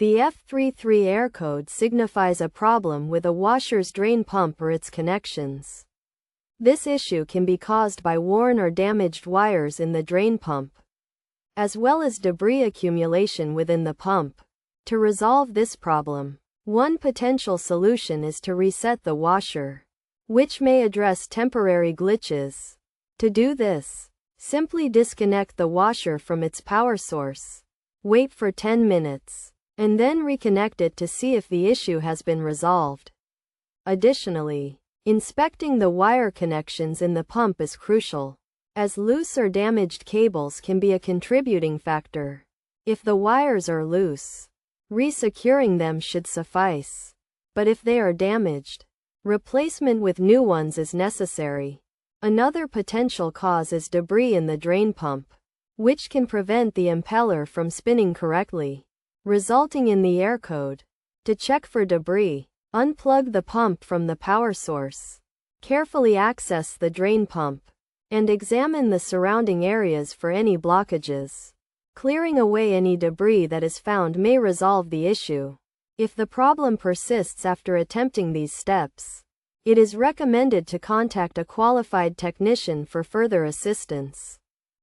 The F33 error code signifies a problem with a washer's drain pump or its connections. This issue can be caused by worn or damaged wires in the drain pump, as well as debris accumulation within the pump. To resolve this problem, one potential solution is to reset the washer, which may address temporary glitches. To do this, simply disconnect the washer from its power source, wait for 10 minutes, and then reconnect it to see if the issue has been resolved. Additionally, inspecting the wire connections in the pump is crucial, as loose or damaged cables can be a contributing factor. If the wires are loose, resecuring them should suffice. But if they are damaged, replacement with new ones is necessary. Another potential cause is debris in the drain pump, which can prevent the impeller from spinning correctly, resulting in the error code. To check for debris, unplug the pump from the power source, carefully access the drain pump, and examine the surrounding areas for any blockages. Clearing away any debris that is found may resolve the issue. If the problem persists after attempting these steps, it is recommended to contact a qualified technician for further assistance.